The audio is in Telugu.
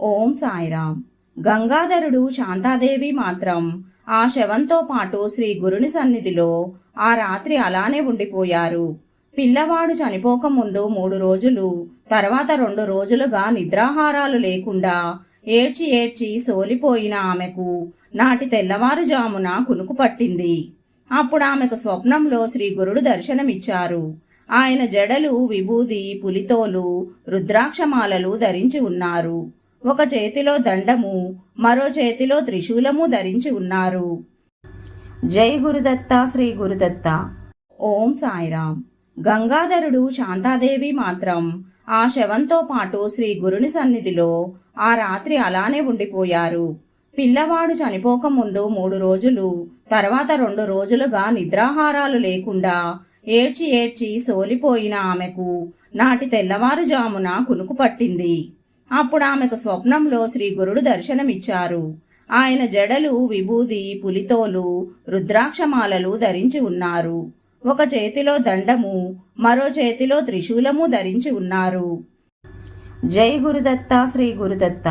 ఓం సాయిరాం. గంగాధరుడు శాంతాదేవి మాత్రం ఆ శవంతో పాటు శ్రీ గురుని సన్నిధిలో ఆ రాత్రి అలానే ఉండిపోయారు. పిల్లవాడు చనిపోకముందు 3 రోజులు, తర్వాత 2 రోజులుగా నిద్రాహారాలు లేకుండా ఏడ్చి ఏడ్చి సోలిపోయిన ఆమెకు నాటి తెల్లవారుజామున కునుకు పట్టింది. అప్పుడు ఆమెకు స్వప్నంలో శ్రీ గురుడు దర్శనమిచ్చారు. ఆయన జడలు, విభూది, పులితోలు, రుద్రాక్షమాలలు ధరించి ఉన్నారు. ఒక చేతిలో దండము, మరో చేతిలో త్రిశూలము ధరించి ఉన్నారు. జై గురుదత్త, శ్రీ గురుదత్త. ఓం సాయిరాం. గంగాధరుడు శాంతాదేవి మాత్రం ఆ శవంతో పాటు శ్రీ గురుని సన్నిధిలో ఆ రాత్రి అలానే ఉండిపోయారు. పిల్లవాడు చనిపోకముందు 3 రోజులు, తర్వాత 2 రోజులుగా నిద్రాహారాలు లేకుండా ఏడ్చి ఏడ్చి సోలిపోయిన ఆమెకు నాటి తెల్లవారుజామున కునుకు పట్టింది. అప్పుడు ఆమెకు స్వప్నంలో శ్రీ గురుడు దర్శనమిచ్చారు. ఆయన జడలు, విభూది, పులితోలు, రుద్రాక్షమాలలు ధరించి ఉన్నారు. ఒక చేతిలో దండము, మరో చేతిలో త్రిశూలము ధరించి ఉన్నారు. జై గురుదత్త, శ్రీ గురుదత్త.